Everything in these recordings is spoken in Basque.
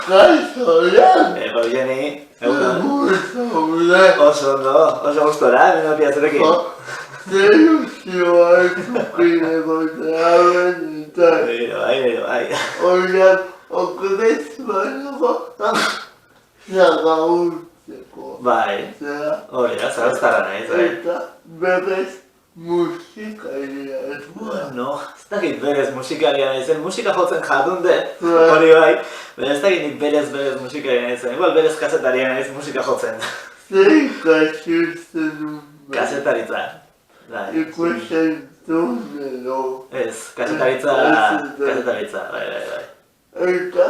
Kaixolan! Jeni, egunon. Zaude! Oso ondo, oso gustora, hemen opia zurekin. Zer ilusioa zukineko benetan. Bai. Oian, okrez baino zagaurtzeko. Bai, Zera, hori da, zarauztarra nahiz, bai. eta berez musikaria ez da. Bueno, ez dakit berez musikaria naizen, musika jotzen jardun dut, hori bai. Baina ez dakit nik berez musikaria naizen, igual berez kasetaria naiz musika jotzen. Zer ikasirtzen duen? Kasetaritza. Bai. Ikusten duen edo. Ez, kasetaritza, bai. Eta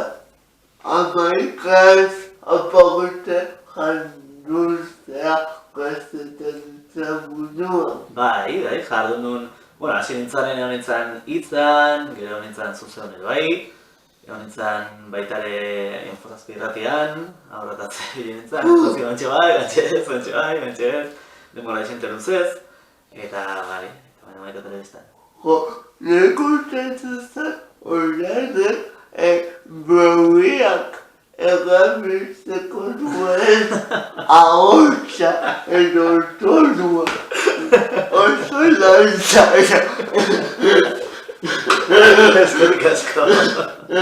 amaikaz apagute janduztea kasetaritza buruan. Bai, jardun nun, bueno, hasi nintzaren egon nintzen hitzan, gero nintzen zuzen edo bai, egon nintzen baitare infotazpi irratian, aurratatze nintzen, zozi bantxe bai, denbora esente luzez, eta bai, baina baita telebistan. Jo, lekutzen zen horrezen berriak erabiltzeko duen ahotsa edo tonua. Oso lantzara. Eskerrik asko.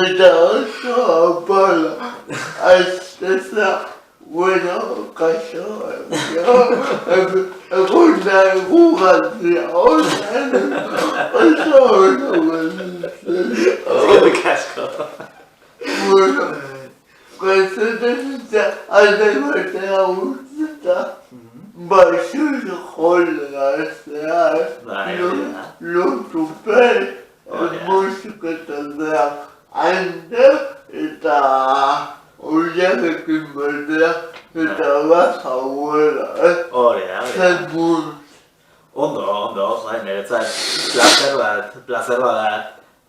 Eta oso apala. Azteza, bueno, kaso, egun nahi gugatzea, oso Eskerrik asko. Bueno, kasetaritza alde batera utzeta, basur jola zehar, lotupen, musikataldeak hande eta horiarekin batera eta bat hauela, Hori da. zen buruz. Ondo, niretzat plazer bat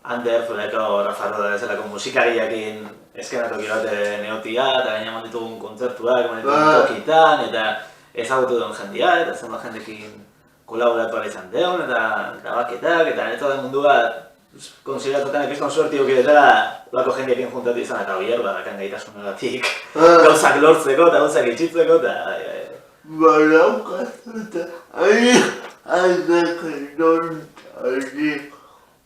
Ander, Fuleko, Rafa Roda bezalako musikariakin eskenatoki bat neotia, eta gaina eman ditugun kontzertuak, eman ditugun tokitan, eta ezagutu duen jendia, eta zenbat jendekin kolaboratu izan deun, eta grabaketak, eta niretzat den mundu bat konsideratutan ekizton suerti ukidetela lako jendiekin juntatu izan, eta bier badakan gaitasunagatik gauzak lortzeko eta gauzak itxitzeko, eta... Badaukatu eta aldekidon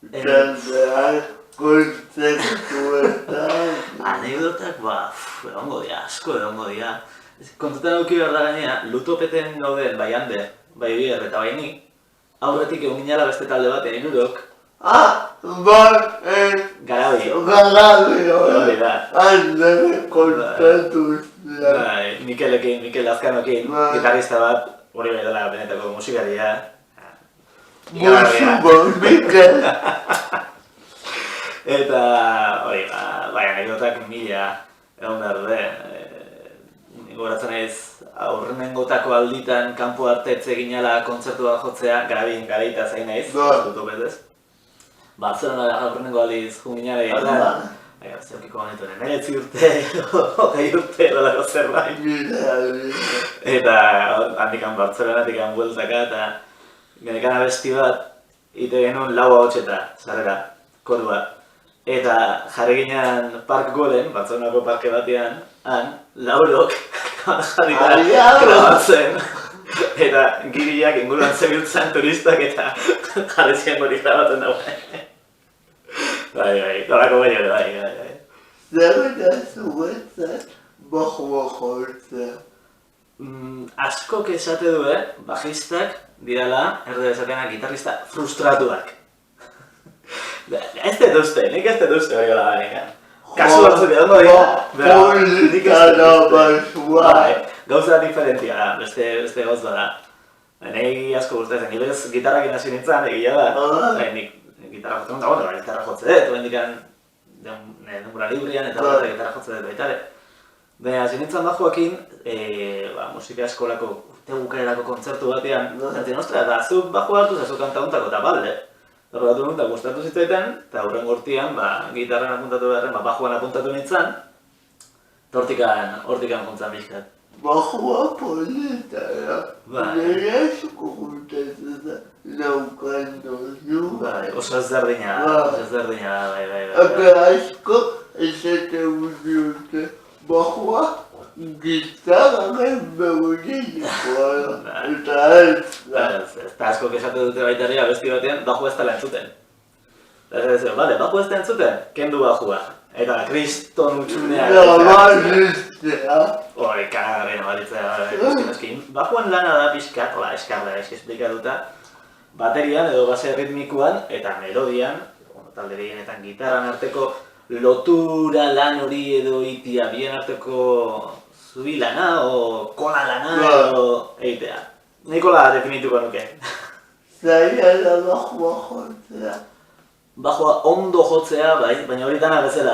Jandean kontzertuetan. Anekdotak, asko egongo dira. Kontutan auki behar da gainea, lutopeten gauden bai Ander, bai Bier eta bai ni, aurretik egon ginala beste talde batean inurok. Garabi. Hori da. Ander kontzertuetan. Mikel Azkanokin, gitarrista bat, hori bai dela benetako musikaria. Mikel! Eta, hori, bai, anekdotak mila egon behar dute. Goratzen naiz, aurrenengotako alditan kanpo hartetze ginala kontzertu bat jotzea, garabin garaita zain naiz, dutopetez. Barcelona aurrenengo aldiz jun ginala egin. Zeukiko honetuen, 19 urte, 20 urte edolako zerbait. Eta handikan Barcelonatik bueltaka eta genekan abesti bat, ite genuen 4 ahotseta, zarrera, koru bat. Eta jarri ginen Park Golen, Barcelonako parke batean, han, laurok, jarri grabatzen. Eta giriak inguruan zebiltzen turistak eta jarri ziren hori grabatzen dagoen. Bai, horako baino bai. Zer eta zuetzen bajo hortzea? Askok esate du, bajistak dirala, erde esatenak gitarrista frustratuak. Ez dut uste, nik ez dut uste hori gola baina. Kasu batzuk edo dira. Politara basua. Gauza diferentia da, beste gauz da. Nahi asko gustatzen, nire gitarrakin hasi nintzen, egia da. Nik gitarra jotzen dut, gitarra jotze dut, bendikan denbora librian eta gitarra jotze dut baitare. Baina, hasi nintzen bajoakin, musika eskolako urte bukaerako kontzertu batean, zentzen, ostra, eta zuk bajo hartu zazu kanta hontako eta balde. Horregatu nuen, eta gustatu zitzaiten, eta hurren gortian, gitarran apuntatu beharren, bajoan apuntatu nintzen, eta hortikan juntzan bizkat. Bajoa politara. Nire asko gustatzen laukan dozu. Oso ezberdina, bai. Epe asko esaten dute, bajua gizararen begunikoa da. Eta ez da. Ez da asko esate dute baita ere abesti batean, bajua ez dela entzuten. Bale, bajua ez da entzuten, kendu bajua. Eta kriston utxunea. Baliztea. Hori, kagarren balitzea. Bajuan lana da pixkat, eskarla esplikatuta, baterian edo base ritmikoan eta melodian, talde gehienetan gitarran arteko lotura lan hori edo itia bien arteko zubi lana o kola lana edo eitea. Nikola definituko nuke. Zaila da bajua jotzea. Bajua ondo jotzea, bai, baina hori dana bezala.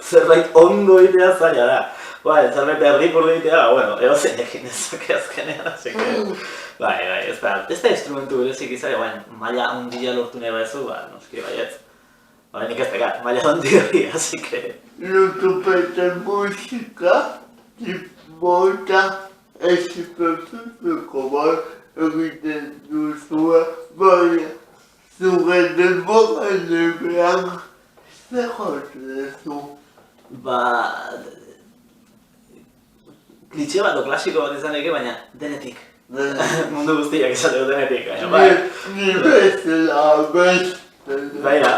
Zerbait ondo egitea zaila da. Bai, zerbait erdipur egitea, bueno, eozein egin ezake azkenean, aseke. Bai, ez da instrumentu berezik izan, baina maila handia lortu nahi baizu, noski baietz. Baina nik ez tegat, maila handi hori, asike. Lutupeten musika, tipota, espezifiko bat egiten duzua, baina zure denboran ebean zer jotezu. Klitxe bat o klasiko bat izan eke, baina denetik. Mundu guztiak izateko denetik, baina Ni bezala beste. Baina,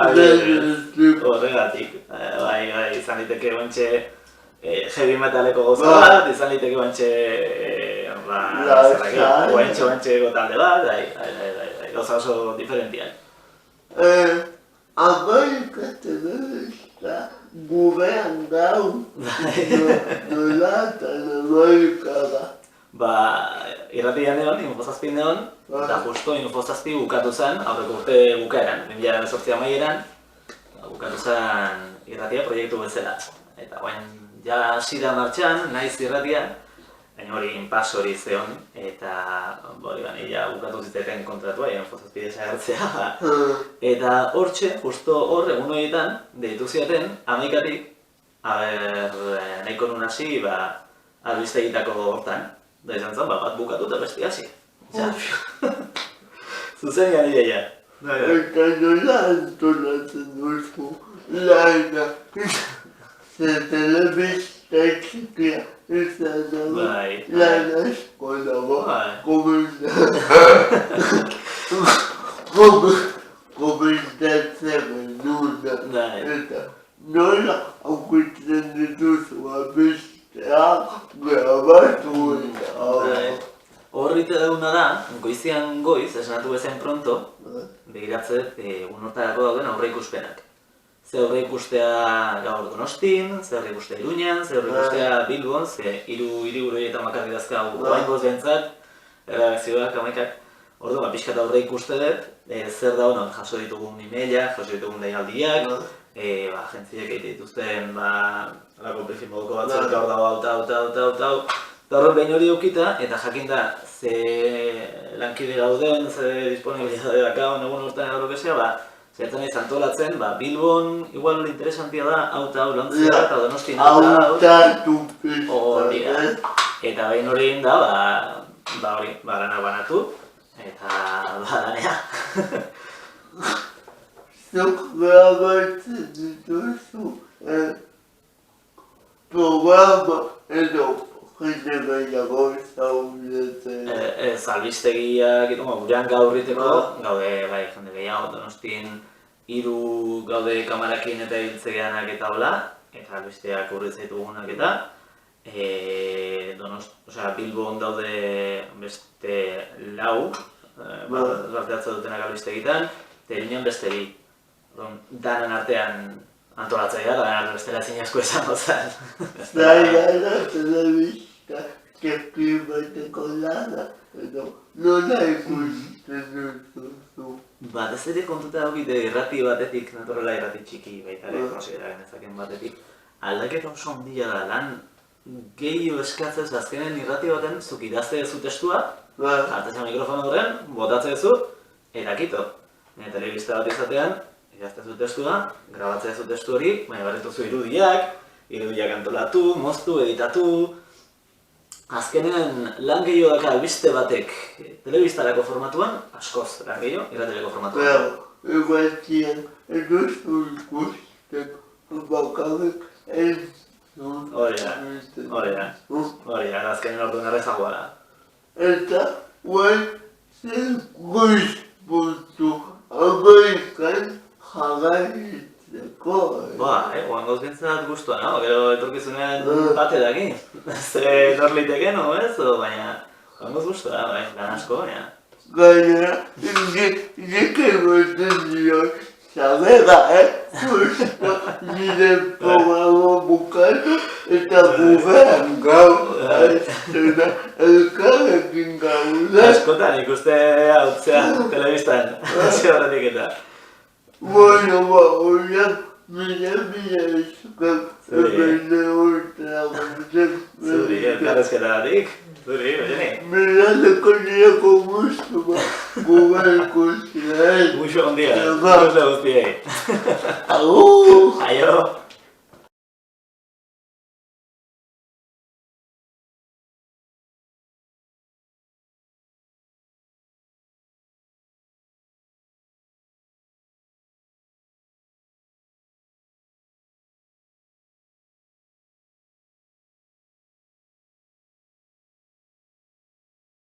horregatik. Bai, izan liteke guantxe heavy metaleko gauza bat, izan liteke guantxe guantxe gotalde bat, gauza oso diferentiak. Amerika telebista gurean gau, nola eta Amerika da. Irratian egon, Infozazpi neon, eta justo Infozazpi bukatu zen, aurreko urte bukaeran, 2018 amaieran, bukatu zen irratia proiektu bezala. Eta guain, ja hasi da martxan, naiz irratia, baina hori inpas hori zeon, eta ja bukatu ziteten kontratua, Infozazpi desagertzea. Eta hortxe, justo hor, egun horietan, deitu ziaten, amaikatik, nahiko nun hasi, albistegitako hortan. Da izan zen, bat bukatu eta besti hasi. Zuzenean ideia. Eta nola antolatzen duzu lana. Ze telebista txikia izan dago. Lana asko dago. Komentatzen duna. Eta nola aukitzen dituzu abestea grabatu eta. Horrite dauna da, goizian goiz, esanatu bezain pronto, begiratzet unortarako dauden aurreikuspenak. Ze aurreikustea gaur Donostin, ze aurreikustea Iruñan, ze aurreikustea Bilbon, ze hiriburu horietan bakarrik dazkau oraingoz behintzat, erreakzioak, amaikak. Orduan, pixkat aurreikuste dut, zer da honon jaso ditugun emailak, jaso ditugun deialdiak, agentziek egite dituzten, alako briefing moduko batzuk gaur dago hau. Eta horren behin hori eukita, eta jakinda ze lankide gauden, ze disponibilidade dakaun egun urtean edo kesea, zertzen ez antolatzen, Bilbon igual interesantia da, hau lantzea eta Donostin hori da. Eta behin hori egin da, lanak banatu, eta lanea. Zuk grabatzen dituzu programa edo jende gehiago zaudetzen. Ez, albistegiak, gurean gaurriteko, gaude jende gehiago, Donostin 3 gaude kamarakin eta hiltzegeanak eta hola, eta albisteak urritzea ditugunak eta Bilbon daude beste 4, zarteatza dutenak albistegitan, eta Iruñan beste 2. Danan artean antolatzea da, bestela ezin asko esango zen. Zaila da telebista txeki bateko lana, edo nola ikusten duzu. Ez ere kontuta daukite irrati batetik, naturala irrati txiki baita ere, konsidera genezaken batetik. Aldaketa oso handia da, lan gehiago eskatzez azkenen irrati baten zuk idazte dezu testua, hartzen mikrofono horren, botatzen dezu, eta kito. Telebista bat izatean, idazte zu testua, grabatzea zu testu hori, baina barretuzu irudiak antolatu, moztu, editatu. Azkenean lan gehiago daka albiste batek telebistarako formatuan, askoz lan gehiago, irratirako formatuan. Egualtien, eduzu bakarrik entzun. Hori da, eta azkenen orduan errezagoa da. Eta, guain, zen goizpuntu Amerikan jarraitzeko. Oangoz gintzen dut guztua, no? Gero etorkizunean bate daki. Ze nor liteken, no ez? Baina, oangoz guztua, bai, lan asko, baina. Gainera, nire goiten dion, zabera, justo nire programa bukatu eta bugean gau, eta elkarrekin gauda. Askotan ikuste hau telebistan, hasi horretik eta. Bueno, horiak mila esker ebene urtea guztiak. Zuri, elkarrezketagatik. Zuri, oieni. Mirateko nireko guztu gure ikusi. Muxo ondia, guzti guztiei. Agur! Aio!